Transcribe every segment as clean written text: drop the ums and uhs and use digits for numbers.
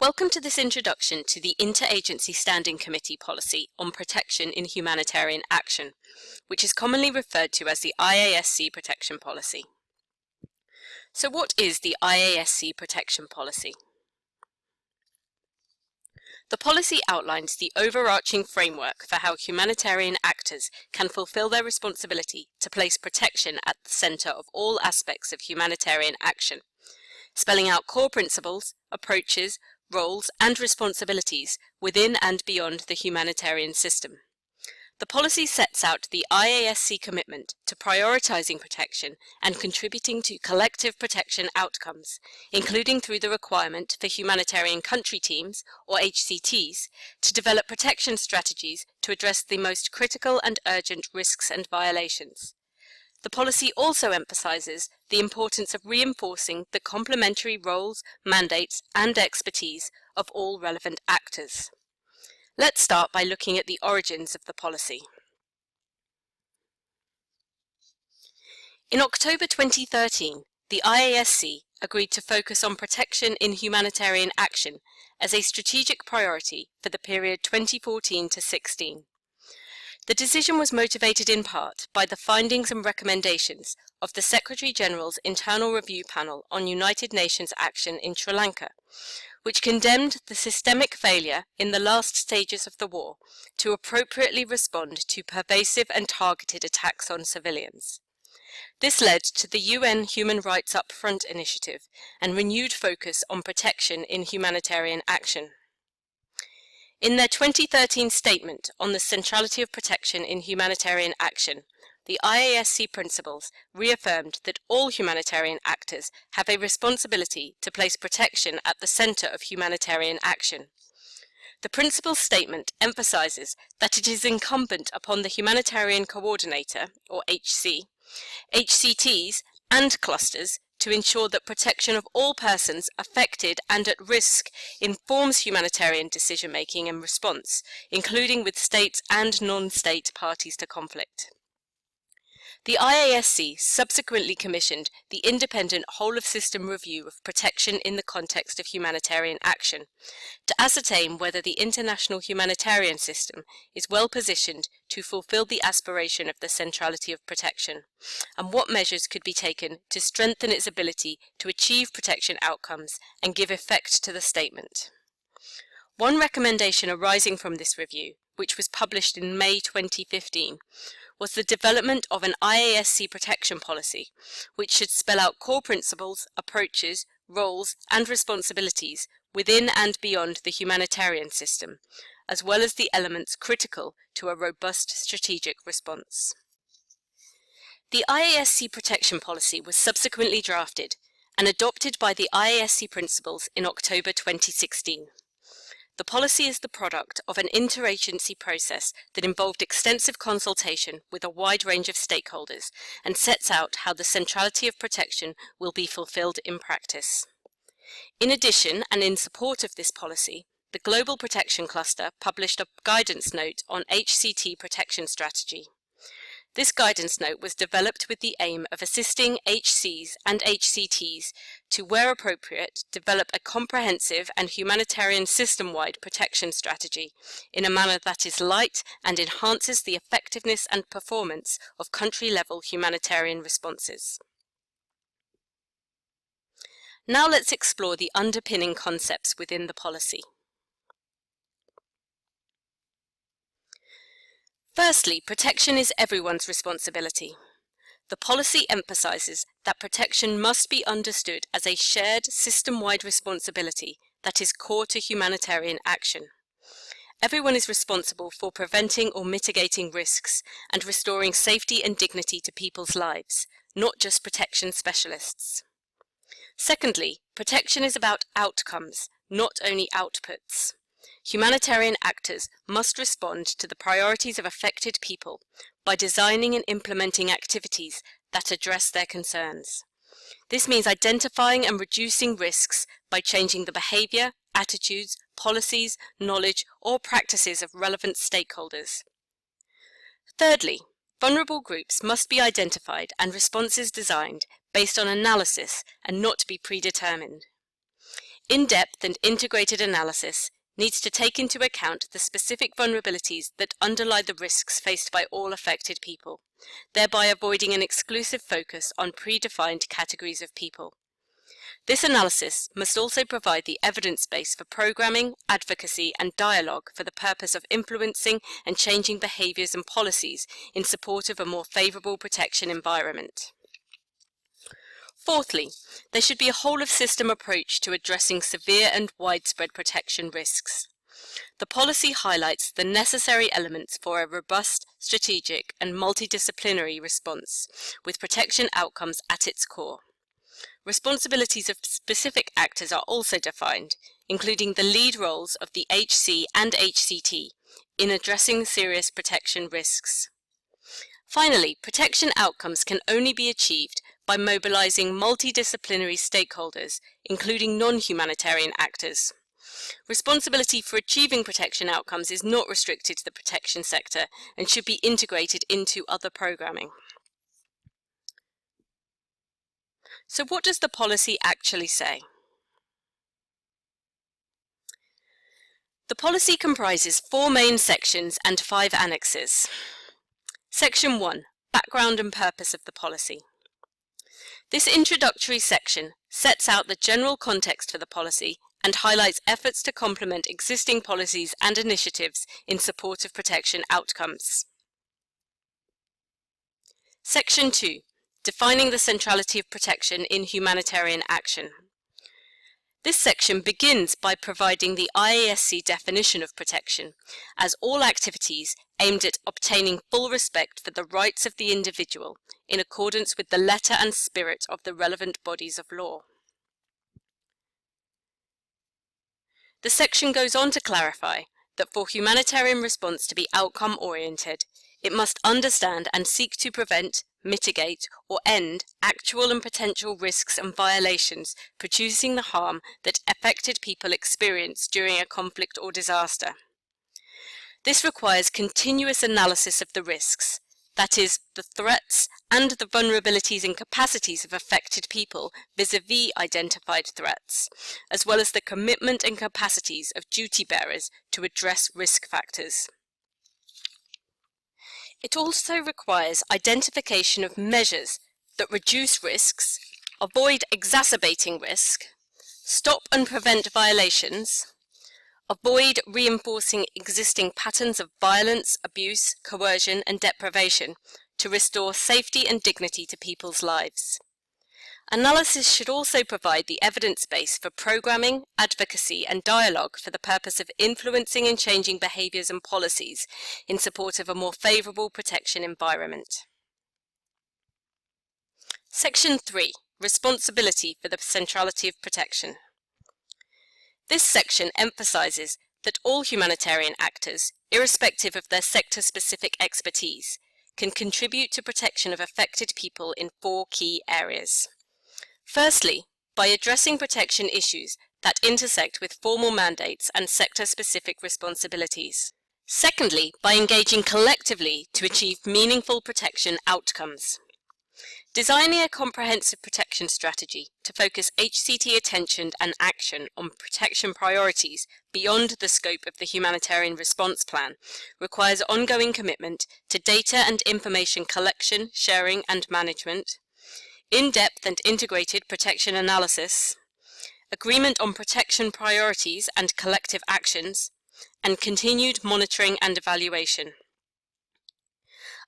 Welcome to this introduction to the Interagency Standing Committee Policy on Protection in Humanitarian Action, which is commonly referred to as the IASC Protection Policy. So what is the IASC Protection Policy? The policy outlines the overarching framework for how humanitarian actors can fulfill their responsibility to place protection at the centre of all aspects of humanitarian action, spelling out core principles, approaches, roles and responsibilities within and beyond the humanitarian system. The policy sets out the IASC commitment to prioritising protection and contributing to collective protection outcomes, including through the requirement for humanitarian country teams, or HCTs, to develop protection strategies to address the most critical and urgent risks and violations. The policy also emphasises the importance of reinforcing the complementary roles, mandates and expertise of all relevant actors. Let's start by looking at the origins of the policy. In October 2013, the IASC agreed to focus on protection in humanitarian action as a strategic priority for the period 2014 to 16. The decision was motivated in part by the findings and recommendations of the Secretary-General's Internal Review Panel on United Nations action in Sri Lanka, which condemned the systemic failure in the last stages of the war to appropriately respond to pervasive and targeted attacks on civilians. This led to the UN Human Rights Upfront initiative and renewed focus on protection in humanitarian action. In their 2013 statement on the centrality of protection in humanitarian action, the IASC principles reaffirmed that all humanitarian actors have a responsibility to place protection at the centre of humanitarian action. The principles statement emphasises that it is incumbent upon the Humanitarian Coordinator, or HC, HCTs and clusters to ensure that protection of all persons affected and at risk informs humanitarian decision-making and response, including with states and non-state parties to conflict. The IASC subsequently commissioned the independent whole-of-system review of protection in the context of humanitarian action to ascertain whether the international humanitarian system is well positioned to fulfill the aspiration of the centrality of protection, and what measures could be taken to strengthen its ability to achieve protection outcomes and give effect to the statement. One recommendation arising from this review, which was published in May 2015, was the development of an IASC protection policy, which should spell out core principles, approaches, roles and responsibilities within and beyond the humanitarian system, as well as the elements critical to a robust strategic response. The IASC protection policy was subsequently drafted and adopted by the IASC principles in October 2016. The policy is the product of an interagency process that involved extensive consultation with a wide range of stakeholders and sets out how the centrality of protection will be fulfilled in practice. In addition, and in support of this policy, the Global Protection Cluster published a guidance note on HCT protection strategy. This guidance note was developed with the aim of assisting HCs and HCTs to, where appropriate, develop a comprehensive and humanitarian system-wide protection strategy in a manner that is light and enhances the effectiveness and performance of country-level humanitarian responses. Now let's explore the underpinning concepts within the policy. Firstly, protection is everyone's responsibility. The policy emphasises that protection must be understood as a shared system-wide responsibility that is core to humanitarian action. Everyone is responsible for preventing or mitigating risks and restoring safety and dignity to people's lives, not just protection specialists. Secondly, protection is about outcomes, not only outputs. Humanitarian actors must respond to the priorities of affected people by designing and implementing activities that address their concerns. This means identifying and reducing risks by changing the behaviour, attitudes, policies, knowledge or practices of relevant stakeholders. Thirdly, vulnerable groups must be identified and responses designed based on analysis and not be predetermined. In-depth and integrated analysis needs to take into account the specific vulnerabilities that underlie the risks faced by all affected people, thereby avoiding an exclusive focus on predefined categories of people. This analysis must also provide the evidence base for programming, advocacy, and dialogue for the purpose of influencing and changing behaviours and policies in support of a more favourable protection environment. Fourthly, there should be a whole-of-system approach to addressing severe and widespread protection risks. The policy highlights the necessary elements for a robust, strategic, and multidisciplinary response, with protection outcomes at its core. Responsibilities of specific actors are also defined, including the lead roles of the HC and HCT in addressing serious protection risks. Finally, protection outcomes can only be achieved by mobilizing multidisciplinary stakeholders, including non-humanitarian actors. Responsibility for achieving protection outcomes is not restricted to the protection sector and should be integrated into other programming. So what does the policy actually say? The policy comprises 4 main sections and 5 annexes. Section 1. Background and purpose of the policy. This introductory section sets out the general context for the policy and highlights efforts to complement existing policies and initiatives in support of protection outcomes. Section 2. Defining the centrality of protection in humanitarian action. This section begins by providing the IASC definition of protection as all activities aimed at obtaining full respect for the rights of the individual in accordance with the letter and spirit of the relevant bodies of law. The section goes on to clarify that for humanitarian response to be outcome-oriented, it must understand and seek to prevent, mitigate, or end actual and potential risks and violations producing the harm that affected people experience during a conflict or disaster. This requires continuous analysis of the risks, that is, the threats and the vulnerabilities and capacities of affected people vis-à-vis identified threats, as well as the commitment and capacities of duty bearers to address risk factors. It also requires identification of measures that reduce risks, avoid exacerbating risk, stop and prevent violations, avoid reinforcing existing patterns of violence, abuse, coercion, and deprivation to restore safety and dignity to people's lives. Analysis should also provide the evidence base for programming, advocacy, and dialogue for the purpose of influencing and changing behaviours and policies in support of a more favourable protection environment. Section 3. Responsibility for the centrality of protection. This section emphasises that all humanitarian actors, irrespective of their sector-specific expertise, can contribute to protection of affected people in 4 key areas. Firstly, by addressing protection issues that intersect with formal mandates and sector-specific responsibilities. Secondly, by engaging collectively to achieve meaningful protection outcomes. Designing a comprehensive protection strategy to focus HCT attention and action on protection priorities beyond the scope of the humanitarian response plan requires ongoing commitment to data and information collection, sharing and management, in-depth and integrated protection analysis, agreement on protection priorities and collective actions, and continued monitoring and evaluation.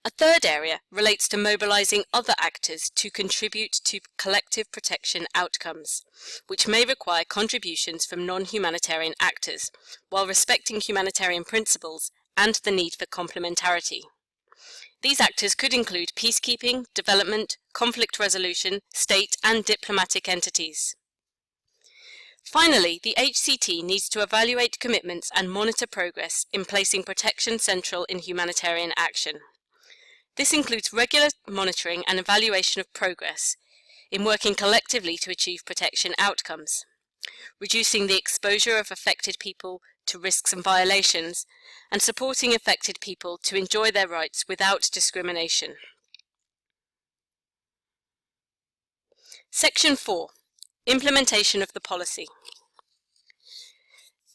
A third area relates to mobilizing other actors to contribute to collective protection outcomes, which may require contributions from non-humanitarian actors, while respecting humanitarian principles and the need for complementarity. These actors could include peacekeeping, development, conflict resolution, state and diplomatic entities. Finally, the HCT needs to evaluate commitments and monitor progress in placing protection central in humanitarian action. This includes regular monitoring and evaluation of progress in working collectively to achieve protection outcomes, reducing the exposure of affected people to risks and violations, and supporting affected people to enjoy their rights without discrimination. Section 4. Implementation of the policy.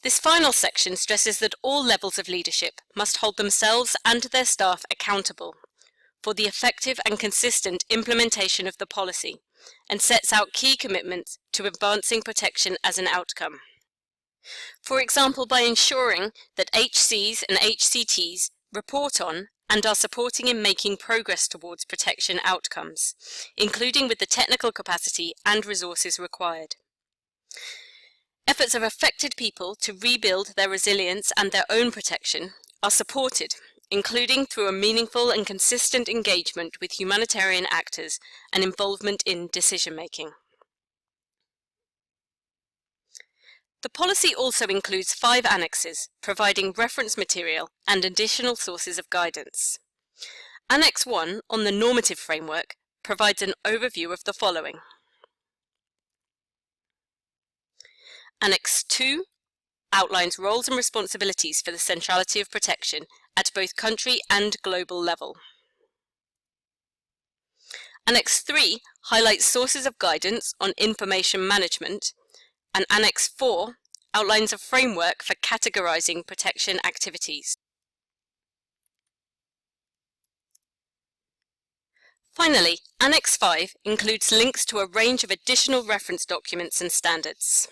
This final section stresses that all levels of leadership must hold themselves and their staff accountable for the effective and consistent implementation of the policy, and sets out key commitments to advancing protection as an outcome. For example, by ensuring that HCs and HCTs report on and are supporting in making progress towards protection outcomes, including with the technical capacity and resources required. Efforts of affected people to rebuild their resilience and their own protection are supported, including through a meaningful and consistent engagement with humanitarian actors and involvement in decision-making. The policy also includes 5 annexes, providing reference material and additional sources of guidance. Annex 1 on the normative framework provides an overview of the following. Annex 2 outlines roles and responsibilities for the centrality of protection at both country and global level. Annex 3 highlights sources of guidance on information management, and Annex 4 outlines a framework for categorizing protection activities. Finally, Annex 5 includes links to a range of additional reference documents and standards.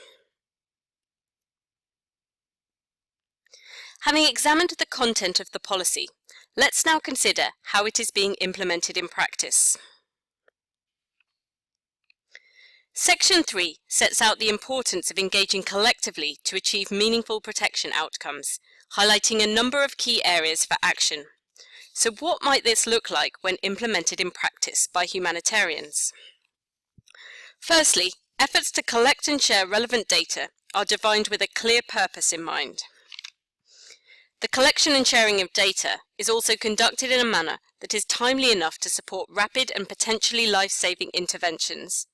Having examined the content of the policy, let's now consider how it is being implemented in practice. Section 3 sets out the importance of engaging collectively to achieve meaningful protection outcomes, highlighting a number of key areas for action. So what might this look like when implemented in practice by humanitarians? Firstly, efforts to collect and share relevant data are defined with a clear purpose in mind. The collection and sharing of data is also conducted in a manner that is timely enough to support rapid and potentially life-saving interventions,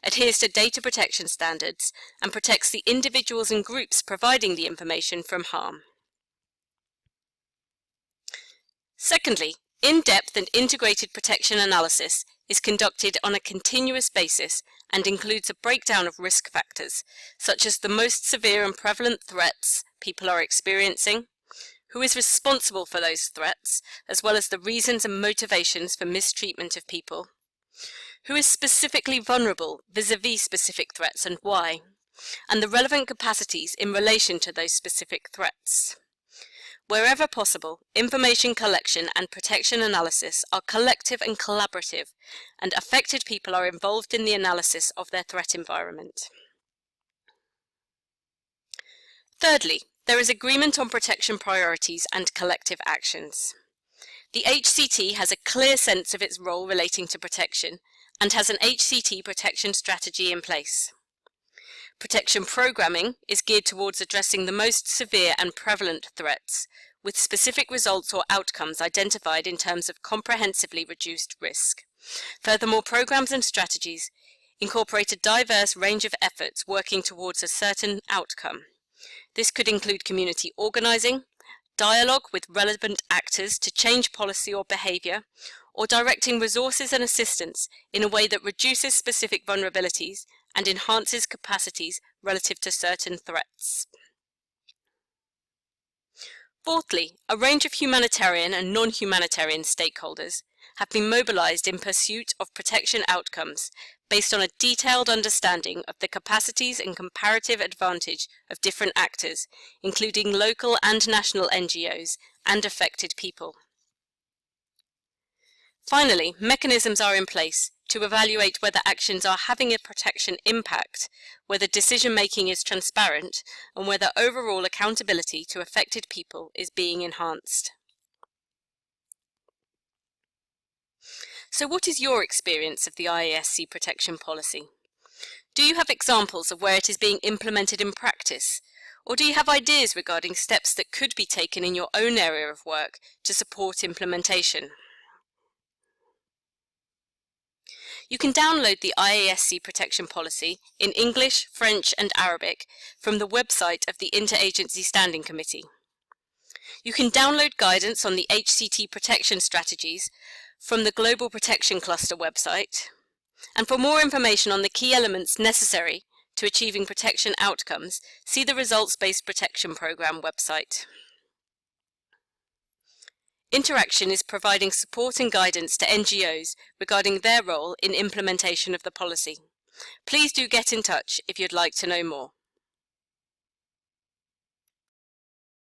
adheres to data protection standards, and protects the individuals and groups providing the information from harm. Secondly, in-depth and integrated protection analysis is conducted on a continuous basis and includes a breakdown of risk factors, such as the most severe and prevalent threats people are experiencing, who is responsible for those threats, as well as the reasons and motivations for mistreatment of people, who is specifically vulnerable vis-à-vis specific threats and why, and the relevant capacities in relation to those specific threats. Wherever possible, information collection and protection analysis are collective and collaborative, and affected people are involved in the analysis of their threat environment. Thirdly, there is agreement on protection priorities and collective actions. The HCT has a clear sense of its role relating to protection and has an HCT protection strategy in place. Protection programming is geared towards addressing the most severe and prevalent threats, with specific results or outcomes identified in terms of comprehensively reduced risk. Furthermore, programs and strategies incorporate a diverse range of efforts working towards a certain outcome. This could include community organizing, dialogue with relevant actors to change policy or behavior, or directing resources and assistance in a way that reduces specific vulnerabilities and enhances capacities relative to certain threats. Fourthly, a range of humanitarian and non-humanitarian stakeholders have been mobilized in pursuit of protection outcomes based on a detailed understanding of the capacities and comparative advantage of different actors, including local and national NGOs and affected people. Finally, mechanisms are in place to evaluate whether actions are having a protection impact, whether decision-making is transparent, and whether overall accountability to affected people is being enhanced. So what is your experience of the IASC Protection Policy? Do you have examples of where it is being implemented in practice? Or do you have ideas regarding steps that could be taken in your own area of work to support implementation? You can download the IASC Protection Policy in English, French and Arabic from the website of the Interagency Standing Committee. You can download guidance on the HCT protection strategies from the Global Protection Cluster website. And for more information on the key elements necessary to achieving protection outcomes, see the Results-Based Protection Programme website. Interaction is providing support and guidance to NGOs regarding their role in implementation of the policy. Please do get in touch if you'd like to know more.